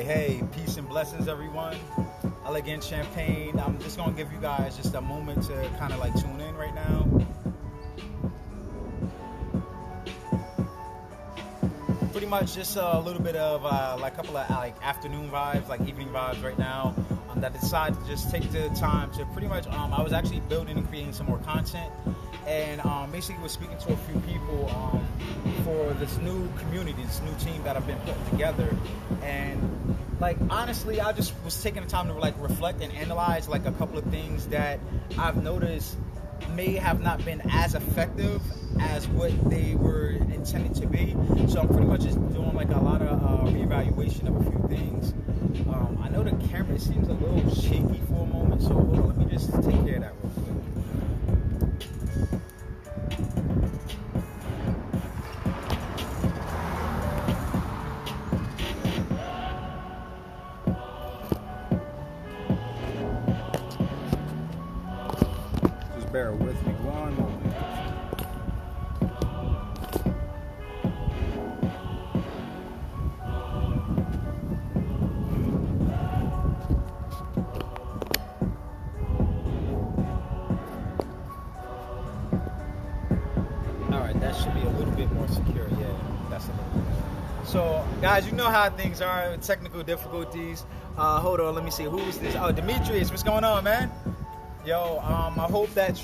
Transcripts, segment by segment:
Hey, peace and blessings, everyone. Elegance Champagne. I'm just going to give you guys just a moment to kind of like tune in right now. Pretty much just a little bit of like a couple of like afternoon vibes, like evening vibes right now. That I decided to just take the time to pretty much, I was actually building and creating some more content, and basically was speaking to a few people for this new community, this new team that I've been putting together. And like honestly, I just was taking the time to like reflect and analyze like a couple of things that I've noticed may have not been as effective as what they were intended to be. So I'm pretty much just doing like a lot of reevaluation of a few things. I know the camera seems a little shaky for a moment, so hold on, let me just take care of that real quick. Just bear with me one moment. That should be a little bit more secure. Yeah, that's a little bit better. So, guys, you know how things are, technical difficulties. Hold on, let me see. Who is this? Oh, Demetrius, what's going on, man? Yo, I hope that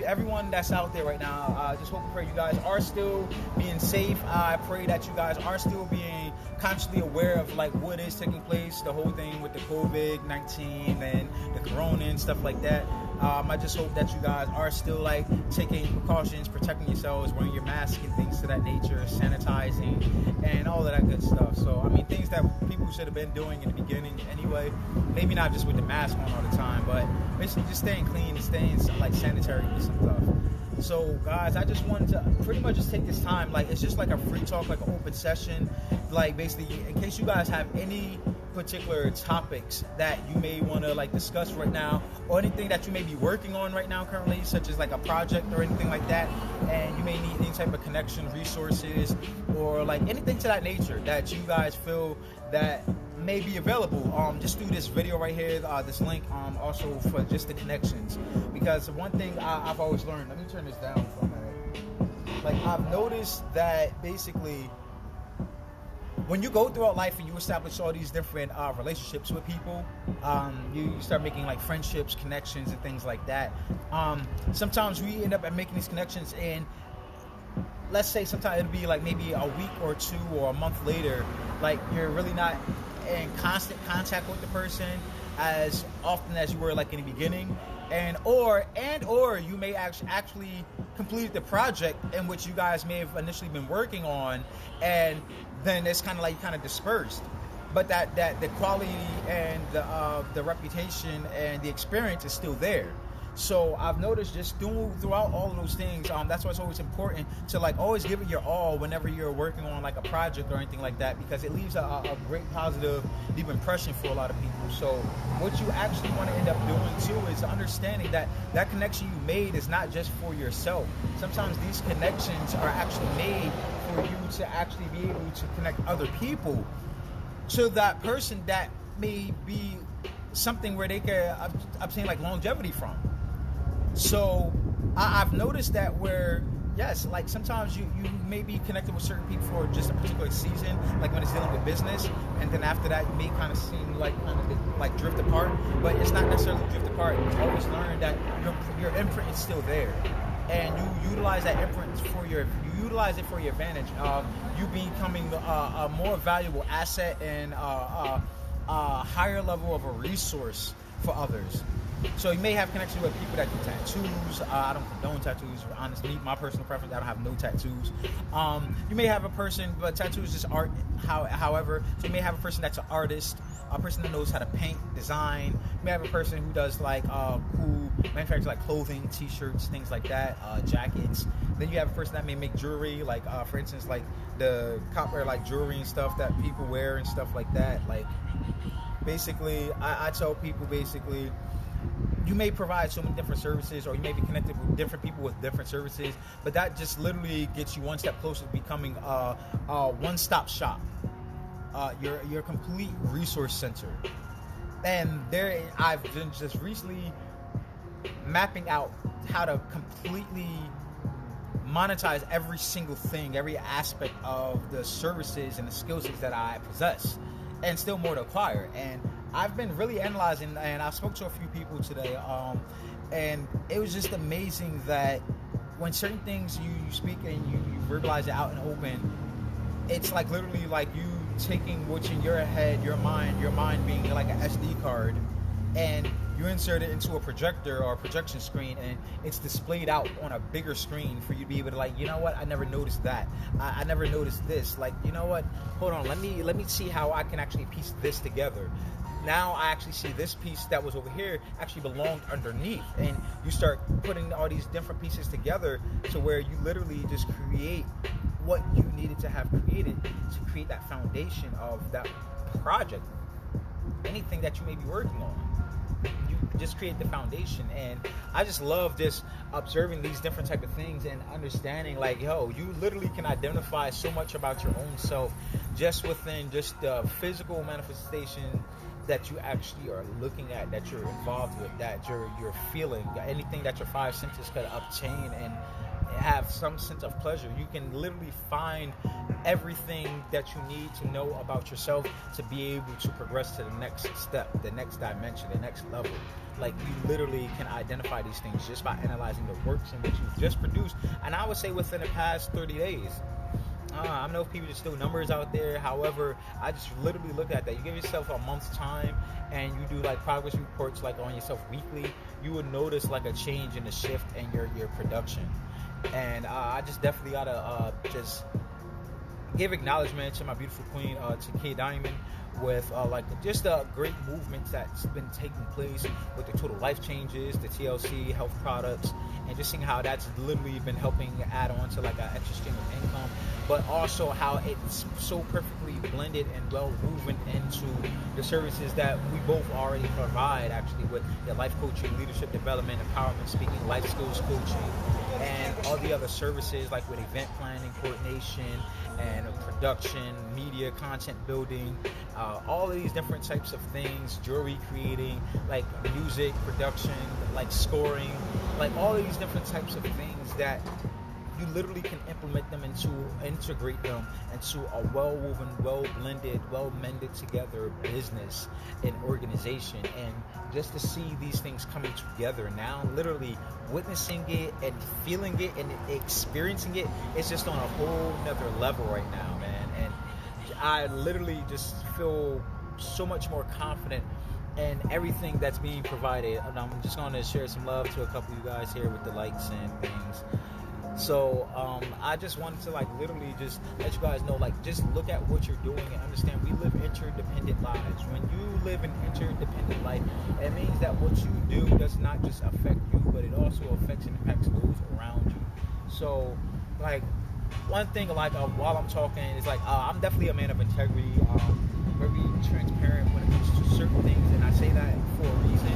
everyone that's out there right now, I just hope and pray you guys are still being safe. I pray that you guys are still being consciously aware of like what is taking place, the whole thing with the COVID-19 and the corona and stuff like that. I just hope that you guys are still like taking precautions, protecting yourselves, wearing your mask and things to that nature, sanitizing and all of that good stuff. So, I mean, things that people should have been doing in the beginning anyway, maybe not just with the mask on all the time, but basically just staying clean and staying like sanitary with some stuff. So guys, I just wanted to pretty much just take this time, like it's just like a free talk, like an open session, like basically in case you guys have any particular topics that you may want to like discuss right now, or anything that you may be working on right now currently, such as like a project or anything like that, and you may need any type of connection, resources, or like anything to that nature that you guys feel that may be available, just through this video right here, this link, also for just the connections. Because one thing I've always learned, let me turn this down for a minute. Like I've noticed that basically when you go throughout life and you establish all these different relationships with people, you start making like friendships, connections, and things like that. Sometimes we end up making these connections, and let's say sometimes it'll be like maybe a week or two or a month later, like you're really not in constant contact with the person as often as you were like in the beginning, and or you may actually complete the project in which you guys may have initially been working on, and then it's kind of like dispersed, but that the quality and the reputation and the experience is still there. So I've noticed just throughout all of those things, that's why it's always important to like always give it your all whenever you're working on like a project or anything like that, because it leaves a great positive, deep impression for a lot of people. So what you actually want to end up doing too is understanding that that connection you made is not just for yourself. Sometimes these connections are actually made for you to actually be able to connect other people to that person that may be something where they can obtain like longevity from. So I've noticed that where, yes, like sometimes you may be connected with certain people for just a particular season, like when it's dealing with business, and then after that you may kind of seem like drift apart, but it's not necessarily drift apart. You always learn that your imprint is still there, and you utilize that imprint for your advantage. You becoming a more valuable asset and a higher level of a resource for others. So you may have connection with people that do tattoos. I don't condone tattoos. Honestly, my personal preference, I don't have no tattoos. You may have a person, but tattoos is just art. However, so you may have a person that's an artist, a person that knows how to paint, design. You may have a person who does like cool manufactures like clothing, t-shirts, things like that, jackets. Then you have a person that may make jewelry, like for instance, like the copper like jewelry and stuff that people wear and stuff like that. Like basically, I tell people basically, you may provide so many different services, or you may be connected with different people with different services, but that just literally gets you one step closer to becoming a one-stop shop. your complete resource center. And there, I've been just recently mapping out how to completely monetize every single thing, every aspect of the services and the skill sets that I possess, and still more to acquire. And I've been really analyzing, and I spoke to a few people today, and it was just amazing that when certain things you speak and you verbalize it out in open, it's like literally like you taking what's in your head, your mind being like an SD card, and you insert it into a projector or a projection screen, and it's displayed out on a bigger screen for you to be able to, like, you know what, I never noticed that. I never noticed this. Like, you know what, hold on, let me see how I can actually piece this together. Now I actually see this piece that was over here actually belonged underneath, and you start putting all these different pieces together to where you literally just create what you needed to have created to create that foundation of that project, anything that you may be working on. You just create the foundation. And I just love just observing these different type of things and understanding, like, yo, you literally can identify so much about your own self just within just the physical manifestation that you actually are looking at, that you're involved with, that you're feeling, anything that your five senses could obtain and have some sense of pleasure. You can literally find everything that you need to know about yourself to be able to progress to the next step, the next dimension, the next level. Like, you literally can identify these things just by analyzing the works in which you've just produced. And I would say within the past 30 days. I don't know if people just throw numbers out there. However, I just literally look at that. You give yourself a month's time and you do like progress reports like on yourself weekly, you would notice like a change in the shift in your production. And I just definitely gotta just give acknowledgement to my beautiful queen, to K Diamond, with like just a great movement that's been taking place with the total life changes, the TLC health products, and just seeing how that's literally been helping add on to like an extra stream of income, but also how it's so perfectly blended and well woven into the services that we both already provide, actually, with the life coaching, leadership development, empowerment speaking, life skills coaching, and all the other services like with event planning, coordination, and production, media, content building, all of these different types of things, jewelry creating, like music production, like scoring, like all of these different types of things that you literally can implement them integrate them into a well-woven, well-blended, well-mended together business and organization. And just to see these things coming together now, literally witnessing it and feeling it and experiencing it, it's just on a whole nother level right now, man. And I literally just feel so much more confident in everything that's being provided. And I'm just going to share some love to a couple of you guys here with the likes and things. So I just wanted to like literally just let you guys know, like, just look at what you're doing and understand we live interdependent lives. When you live an interdependent life, it means that what you do does not just affect you, but it also affects and impacts those around you. So like one thing, like while I'm talking, is like I'm definitely a man of integrity, very transparent when it comes to certain things, and I say that for a reason.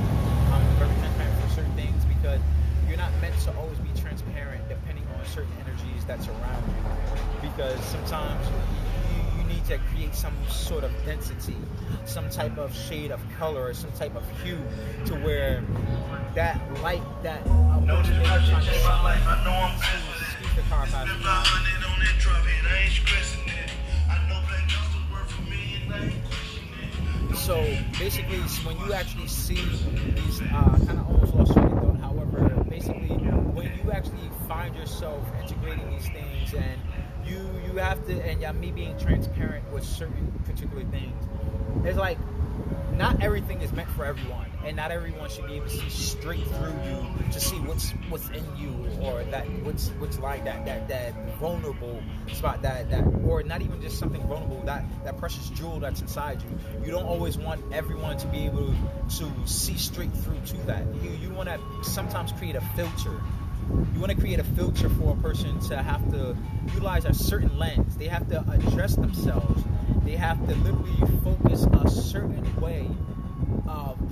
I'm very transparent for certain things because you're not meant to always be transparent depending on certain energies that's around you, because sometimes you need to create some sort of density, some type of shade of color or some type of hue to where that light that excuse the car passing by. So basically, when you actually see these, kind of almost lost train of thought. However, basically, when you actually find yourself integrating these things, and you have to, and me being transparent with certain particular things, it's like not everything is meant for everyone, and not everyone should be able to see straight through you to see what's in you, or that what's like that vulnerable spot, that or not even just something vulnerable, that precious jewel that's inside you. You don't always want everyone to be able to see straight through to that. You want to sometimes create a filter. You want to create a filter for a person to have to utilize a certain lens. They have to address themselves. They have to literally focus a certain way,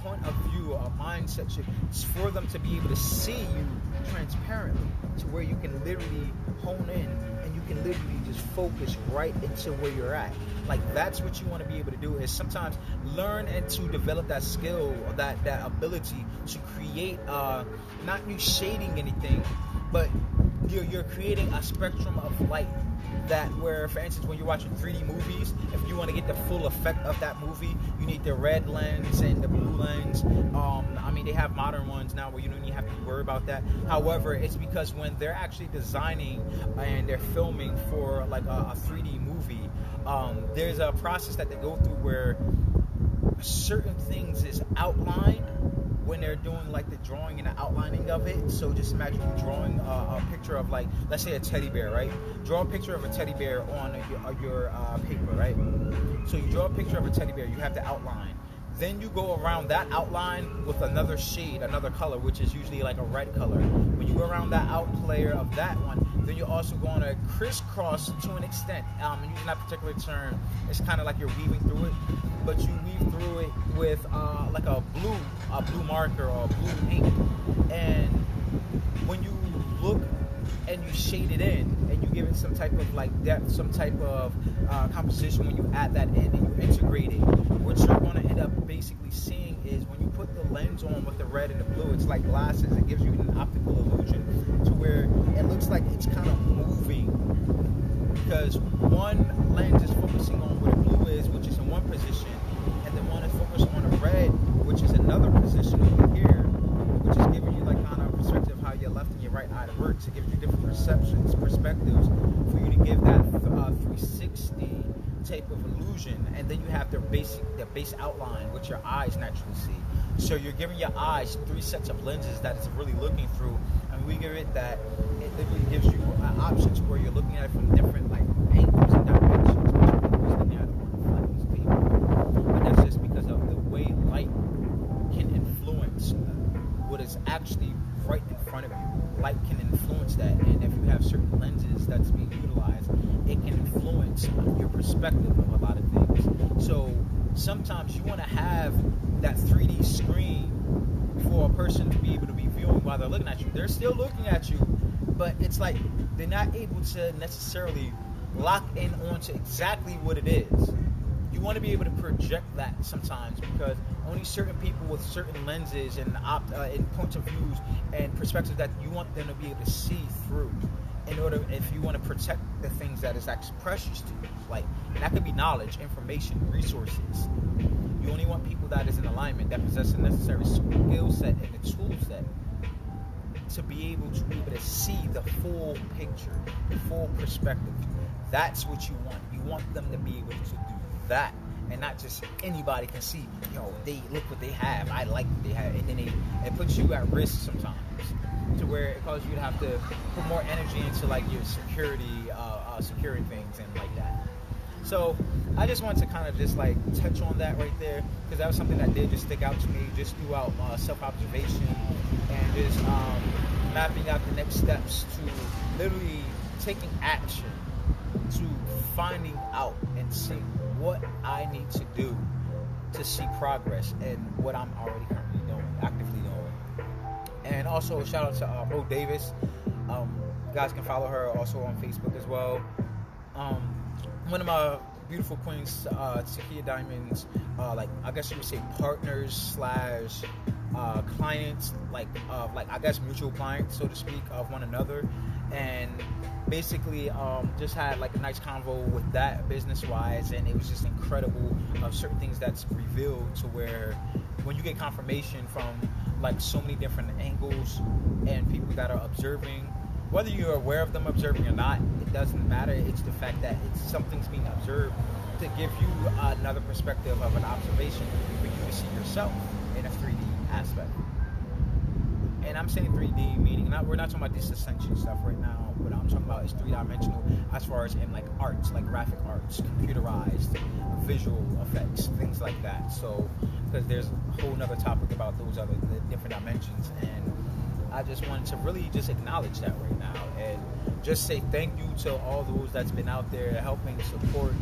point of view, a mindset for them to be able to see you transparently, to where you can literally hone in and you can literally just focus right into where you're at. Like, that's what you want to be able to do, is sometimes learn and to develop that skill, or that ability to create, not you shading anything, but you're creating a spectrum of light. That where, for instance, when you're watching 3D movies, if you want to get the full effect of that movie, you need the red lens and the blue lens. I mean, they have modern ones now where you don't even have to worry about that. However, it's because when they're actually designing and they're filming for like a 3D movie, there's a process that they go through where certain things is outlined when they're doing like the drawing and the outlining of it. So just imagine you drawing a picture of, like, let's say a teddy bear, right? Draw a picture of a teddy bear on your paper, right? So you draw a picture of a teddy bear, you have the outline. Then you go around that outline with another shade, another color, which is usually like a red color. When you go around that out layer of that one, then you're also going to crisscross to an extent. And using that particular term, it's kind of like you're weaving through it, but you weave through it with like a blue marker or a blue ink. And when you look and you shade it in and you give it some type of like depth, some type of composition, when you add that in and you integrate it, what you're going to end up basically seeing is when you put the lens on with the red and the blue, it's like glasses. It gives you an optical illusion to where it looks like it's kind of moving, because one lens is focusing on where the blue is, which is in one position, and then one is focused on the red, which is another position over here, which is giving you like kind of perspective how your left and your right eye works. It gives you different perceptions, perspectives, for you to give that 360 type of illusion. And then you have the base outline, which your eyes naturally see. So you're giving your eyes 3 sets of lenses that it's really looking through, and we give it that. It literally gives you options where you're looking at it from different like angles and directions, which you're looking at it on a flat piece of paper. But that's just because of the way light can influence what is actually right in front of you. Light can influence that, and if you have certain lenses that's being utilized, it can influence your perspective of a lot of things. So sometimes you want to have that 3D screen for a person to be able to be viewing while they're looking at you. They're still looking at you, but it's like they're not able to necessarily lock in onto exactly what it is. You want to be able to project that sometimes, because only certain people with certain lenses and points of views and perspectives that you want them to be able to see through, in order, if you want to protect the things that is actually precious to you. Like, and that could be knowledge, information, resources. You only want people that is in alignment, that possess the necessary skill set and the tool set to be able to see the full picture, the full perspective. That's what you want. You want them to be able to do that, and not just anybody can see, they look what they have, I like what they have, and then it puts you at risk sometimes, to where it causes you to have to put more energy into like your securing things and like that. So I just wanted to kind of just like touch on that right there, because that was something that did just stick out to me just throughout self-observation and just mapping out the next steps to literally taking action, to finding out and seeing what I need to do to see progress in what I'm already currently doing, actively doing. And also shout out to Mo Davis. You guys can follow her also on Facebook as well. One of my beautiful queens, Takia Diamonds, like I guess you would say partners / clients, like I guess mutual clients, so to speak, of one another. And basically just had like a nice convo with that business wise, and it was just incredible of certain things that's revealed, to where when you get confirmation from like so many different angles and people that are observing, whether you're aware of them observing or not, it doesn't matter. It's the fact that something's being observed to give you another perspective of an observation for you to see yourself in a 3D aspect. And I'm saying 3D meaning we're not talking about this ascension stuff right now. What I'm talking about is 3-dimensional as far as in like arts, like graphic arts, computerized, visual effects, things like that. So, because there's a whole nother topic about those other different dimensions, and I just wanted to really just acknowledge that right now, and just say thank you to all those that's been out there helping support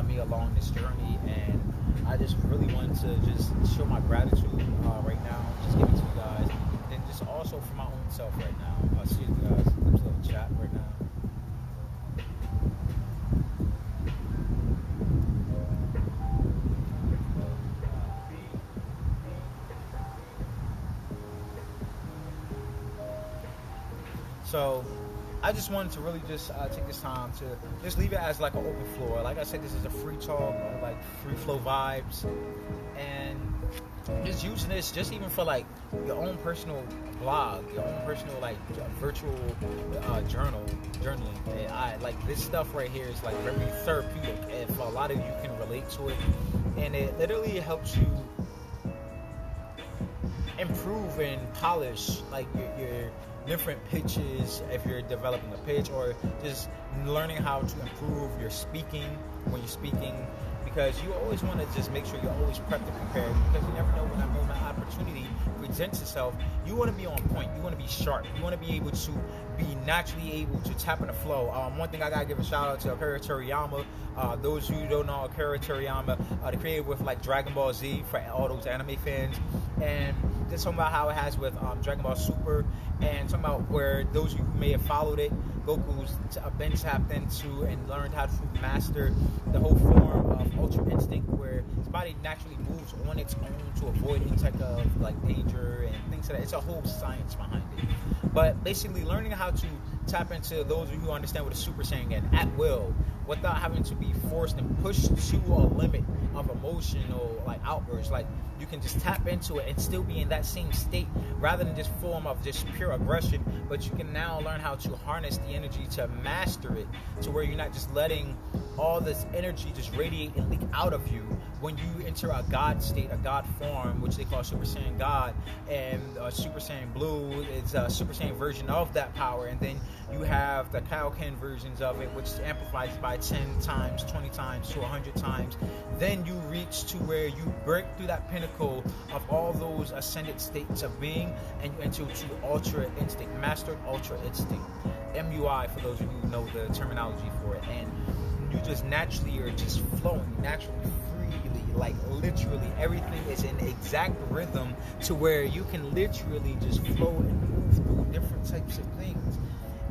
me along this journey. And I just really wanted to just show my gratitude right now, just give it to you guys, and just also for my own self right now. I'll see you guys. So I just wanted to really just take this time to just leave it as like an open floor. Like I said, this is a free talk, like free flow vibes, and just using this just even for like your own personal blog, your own personal like virtual journaling. And I like this stuff right here is like very therapeutic, and a lot of you can relate to it, and it literally helps you improve and polish like your different pitches if you're developing a pitch, or just learning how to improve your speaking when you're speaking, because you always want to just make sure you're always prepped and prepared, because you never know when that moment of opportunity presents itself. You want to be on point, you want to be sharp, you want to be able to be naturally able to tap in the flow. One thing I gotta give a shout out to Akira Toriyama. Those who don't know Akira Toriyama, the creator with like Dragon Ball Z, for all those anime fans, and just talking about how it has with Dragon Ball Super, and talking about where those of you who may have followed it, Goku's been tapped into and learned how to master the whole form of Ultra Instinct, where his body naturally moves on its own to avoid any type of like danger and things like that. It's a whole science behind it. But basically learning how to tap into those of you who understand what a Super Saiyan at will, without having to be forced and pushed to a limit of emotional like outbursts. Like you can just tap into it and still be in that same state, rather than just form of just pure aggression. But you can now learn how to harness the energy to master it, to where you're not just letting all this energy just radiate and leak out of you. When you enter a God state, a God form, which they call Super Saiyan God, and Super Saiyan Blue is a Super Saiyan version of that power, and then you have the Kaioken versions of it, which amplifies by 10 times, 20 times, to 100 times. Then you reach to where you break through that pinnacle of all those ascended states of being, and you enter to Ultra Instinct, Mastered Ultra Instinct, MUI for those of you who know the terminology for it. And you just naturally are just flowing naturally, freely, like literally everything is in exact rhythm, to where you can literally just flow and move through different types of things.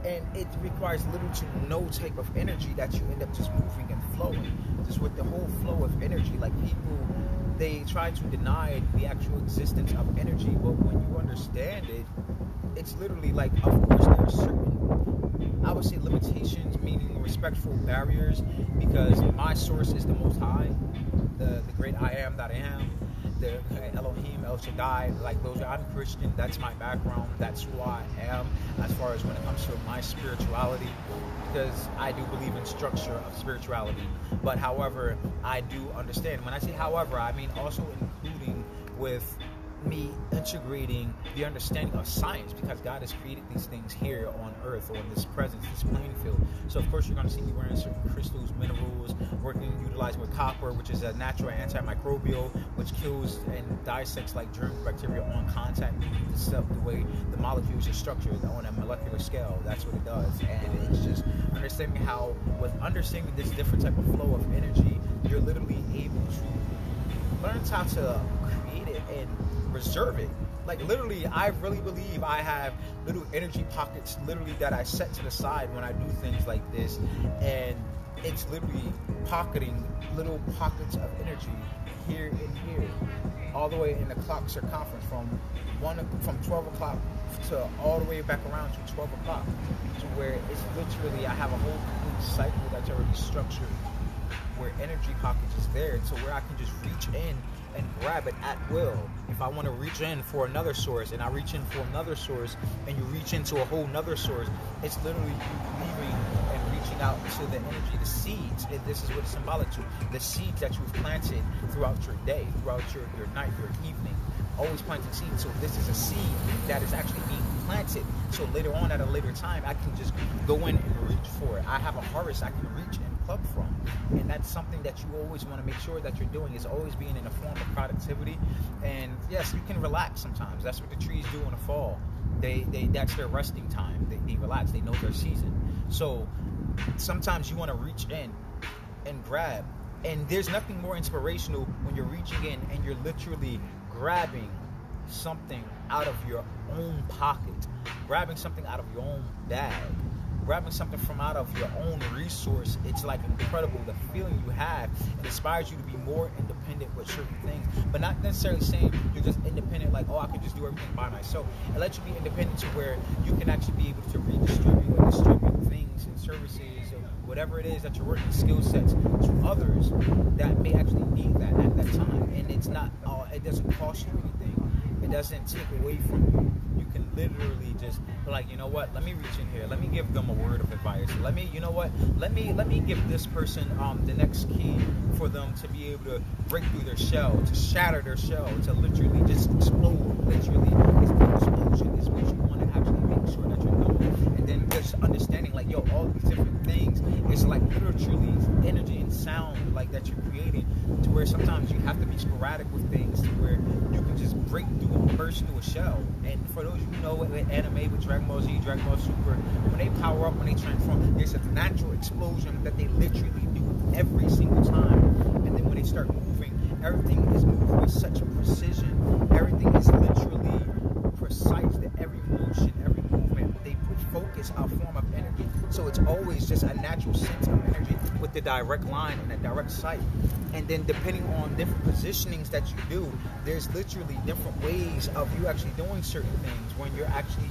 And it requires little to no type of energy, that you end up just moving and flowing just with the whole flow of energy. Like people, they try to deny the actual existence of energy, but when you understand it, it's literally like, of course there are certain, I would say, limitations, meaning respectful barriers, because my source is the Most High, the great I am that I am, the Elohim, El Shaddai. Like those, I'm Christian, that's my background, that's who I am as far as when it comes to my spirituality, because I do believe in structure of spirituality. But however, I do understand, when I say however, I mean also including with me integrating the understanding of science, because God has created these things here on earth, on this presence, this playing field. So of course you're going to see me wearing certain crystals, minerals, utilizing with copper, which is a natural antimicrobial, which kills and dissects like germs, bacteria on contact, the way the molecules are structured on a molecular scale. That's what it does. And it's just understanding how, with understanding this different type of flow of energy, you're literally able to learn how to create it and reserve it. Like literally, I really believe I have little energy pockets literally that I set to the side when I do things like this, and it's literally pocketing little pockets of energy here and here, all the way in the clock circumference from 12 o'clock to all the way back around to 12 o'clock, to where it's literally, I have a whole complete cycle that's already structured, where energy pockets is there, to where I can just reach in and grab it at will. If I want to reach in for another source, and I reach in for another source, and you reach into a whole nother source, it's literally you leaving and reaching out to the energy, the seeds. And this is what it's symbolic to, the seeds that you've planted throughout your day, throughout your night, your evening. Always planting seeds. So this is a seed that is actually being planted. So later on, at a later time, I can just go in and reach for it. I have a harvest I can reach and pluck from. And that's something that you always want to make sure that you're doing, is always being in a form of productivity. And yes, you can relax sometimes. That's what the trees do in the fall. They that's their resting time. They relax. They know their season. So sometimes you want to reach in and grab. And there's nothing more inspirational when you're reaching in and you're literally grabbing something out of your own pocket, grabbing something out of your own bag, grabbing something from out of your own resource, it's like incredible. The feeling you have, it inspires you to be more independent with certain things, but not necessarily saying you're just independent, like, oh, I can just do everything by myself. It lets you be independent to where you can actually be able to redistribute or distribute things and services or whatever it is that you're working, skill sets, to others that may actually need that at that time. And it's not, it doesn't cost you anything. It doesn't take away from you. You can literally just be like, you know what, let me reach in here, let me give them a word of advice, let me, you know what, let me give this person the next key for them to be able to break through their shell, to shatter their shell, to literally just explode. Literally, the explosion is what you want to actually make sure that you're doing. And then just understanding, like, yo, all these different things, it's like literally energy and sound, like, that you're creating, to where sometimes you have to be sporadic with things, to where you can just break through and burst through a shell. And for those you know, with anime, with Dragon Ball Z, Dragon Ball Super, when they power up, when they transform, there's a natural explosion that they literally do every single time. And then when they start moving, everything is moved with such precision. Everything is literally precise. That every motion, every movement, they put focus, a form of energy. So it's always just a natural sense of energy with the direct line and a direct sight. And then depending on different positionings that you do, there's literally different ways of you actually doing certain things when you're actually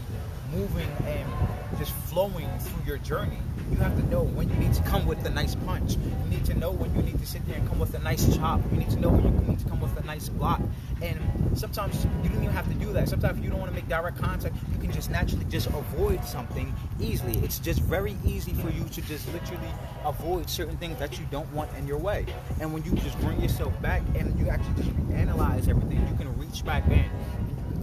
moving and just flowing through your journey. You have to know when you need to come with a nice punch. You need to know when you need to sit there and come with a nice chop. You need to know when you need to come with a nice block. And sometimes you don't even have to do that. Sometimes if you don't want to make direct contact, you can just naturally just avoid something easily. It's just very easy for you to just literally avoid certain things that you don't want in your way. And when you just bring yourself back and you actually just analyze everything, you can reach back in.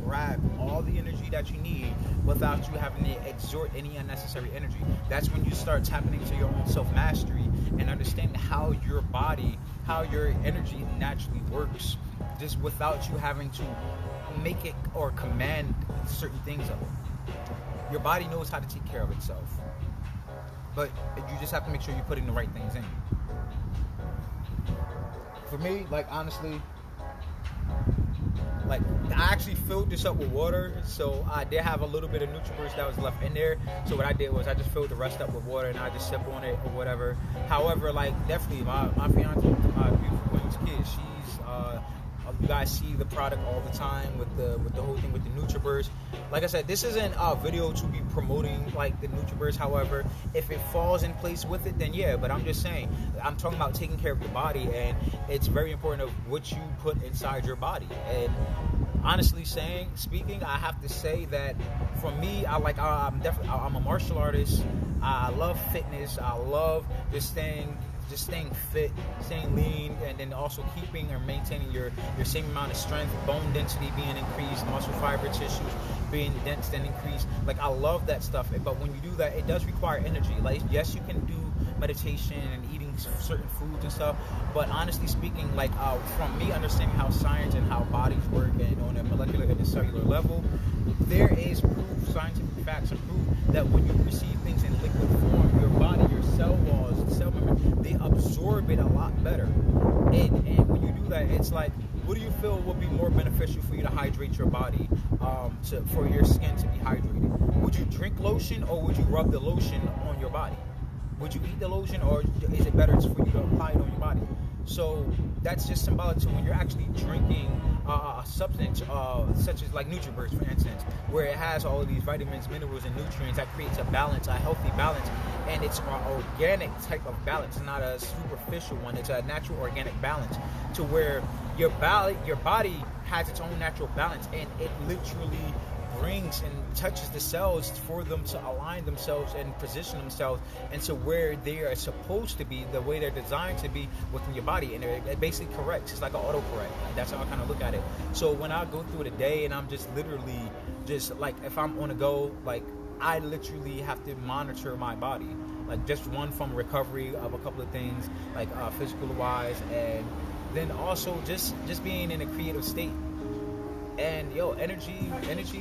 Grab all the energy that you need without you having to exert any unnecessary energy. That's when you start tapping into your own self-mastery and understanding how your body, how your energy naturally works, just without you having to make it or command certain things of it. Your body knows how to take care of itself, but you just have to make sure you're putting the right things in. For me, like, honestly, like, I actually filled this up with water, so I did have a little bit of NutriBurst that was left in there. So what I did was I just filled the rest up with water and I just sip on it or whatever. However, like, definitely my fiance, my beautiful queen's kid, she's you guys see the product all the time with the whole thing with the NutriBurst. Like I said, this isn't a video to be promoting like the NutriBurst. However, if it falls in place with it, then yeah. But I'm just saying, I'm talking about taking care of your body, and it's very important of what you put inside your body. And honestly speaking, I have to say that for me, I'm a martial artist. I love fitness. I love just staying fit, staying lean, and then also keeping or maintaining your same amount of strength, bone density being increased, muscle fiber tissues being dense and increased. Like, I love that stuff, but when you do that, it does require energy. Like, yes, you can do meditation and eating certain foods and stuff, but honestly speaking, like, from me understanding how science and how bodies work and on a molecular and a cellular level, there is proof, scientific facts and proof that when you receive things in liquid form, your body, your cell walls, cell membrane, they absorb it a lot better. And when you do that, it's like, what do you feel would be more beneficial for you to hydrate your body, for your skin to be hydrated? Would you drink lotion, or would you rub the lotion on your body? Would you eat the lotion, or is it better for you to apply it on your body? So that's just symbolic to when you're actually drinking a substance such as like NutriBurst, for instance, where it has all of these vitamins, minerals, and nutrients that creates a balance, a healthy balance, and it's an organic type of balance, not a superficial one. It's a natural organic balance, to where your body has its own natural balance, and it literally brings and touches the cells for them to align themselves and position themselves into where they are supposed to be, the way they're designed to be within your body. And it basically corrects. It's like an autocorrect. That's how I kind of look at it. So when I go through the day and I'm just literally just like, if I'm on the go, like, I literally have to monitor my body, like, just one from recovery of a couple of things, like physical wise, and then also just being in a creative state. And energy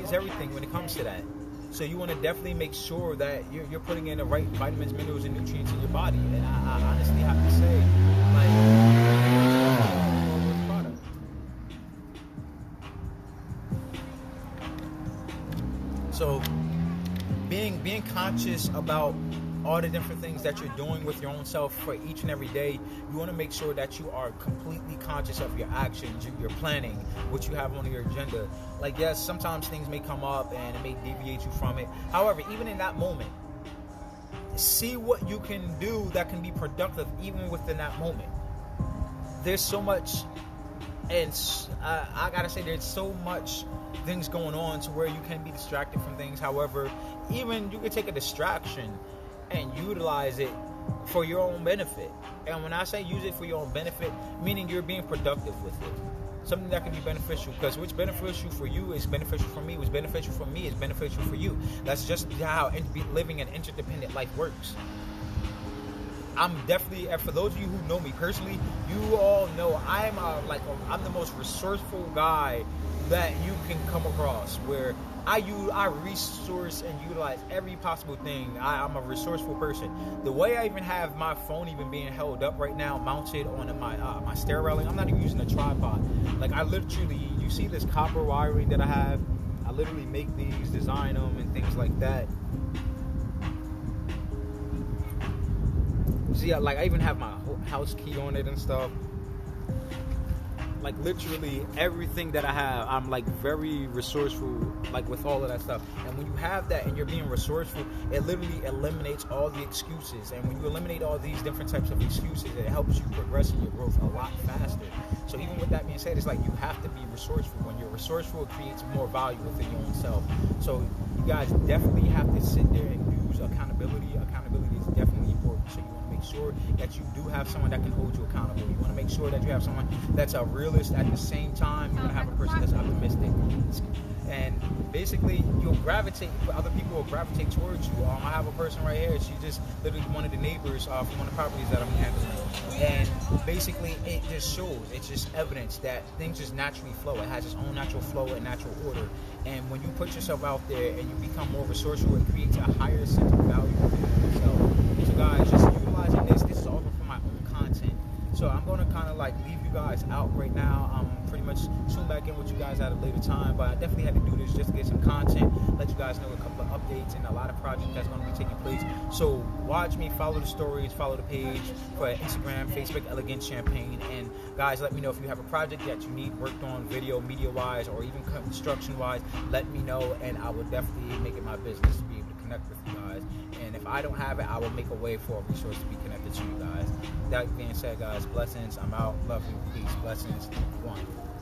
is everything when it comes to that. So you want to definitely make sure that you're putting in the right vitamins, minerals, and nutrients in your body. And I honestly have to say, like, product. So being conscious about all the different things that you're doing with your own self for each and every day, you want to make sure that you are completely conscious of your actions, your planning, what you have on your agenda. Like, yes, sometimes things may come up and it may deviate you from it. However, even in that moment, see what you can do that can be productive even within that moment. There's so much, and I gotta say, there's so much things going on to where you can be distracted from things. However, even you can take a distraction and utilize it for your own benefit. And when I say use it for your own benefit, meaning you're being productive with it. Something that can be beneficial, because what's beneficial for you is beneficial for me. What's beneficial for me is beneficial for you. That's just how living an interdependent life works. I'm definitely, and for those of you who know me personally, you all know I'm the most resourceful guy that you can come across, where I resource and utilize every possible thing. I'm a resourceful person. The way I even have my phone even being held up right now, mounted on my stair railing, I'm not even using a tripod. Like, I literally, you see this copper wiring that I have, I literally make these, design them and things like that. See, like, I even have my house key on it and stuff. Like, literally everything that I have, I'm like very resourceful, like, with all of that stuff. And when you have that and you're being resourceful, it literally eliminates all the excuses. And when you eliminate all these different types of excuses, it helps you progress in your growth a lot faster. So even with that being said, it's like you have to be resourceful. When you're resourceful, it creates more value within your own self. So you guys definitely have to sit there and use accountability. Accountability is definitely important. So you want to make sure that you do have someone that can hold you accountable. You want to make sure that you have someone that's a realist at the same time. You want to have a person that's optimistic. And basically, other people will gravitate towards you. I have a person right here. She's just literally one of the neighbors from one of the properties that I'm handling. And basically, it just shows, it's just evidence that things just naturally flow. It has its own natural flow and natural order. And when you put yourself out there and you become more resourceful, it creates a higher sense of value within yourself. So guys, just utilizing this is all for my own content. So I'm going to kind of like leave you guys out right now. I'm pretty much tune back in with you guys at a later time, but I definitely had to do this just to get some content, let you guys know a couple of updates and a lot of projects that's going to be taking place. So watch me, follow the stories, follow the page for Instagram, Facebook, Elegance Champagne. And guys, let me know if you have a project that you need worked on, video, media-wise, or even construction-wise. Let me know, and I will definitely make it my business to be able to connect with you guys. And if I don't have it, I will make a way for a resource to be connected to you guys. That being said, guys, blessings. I'm out. Love you. Peace. Blessings. One.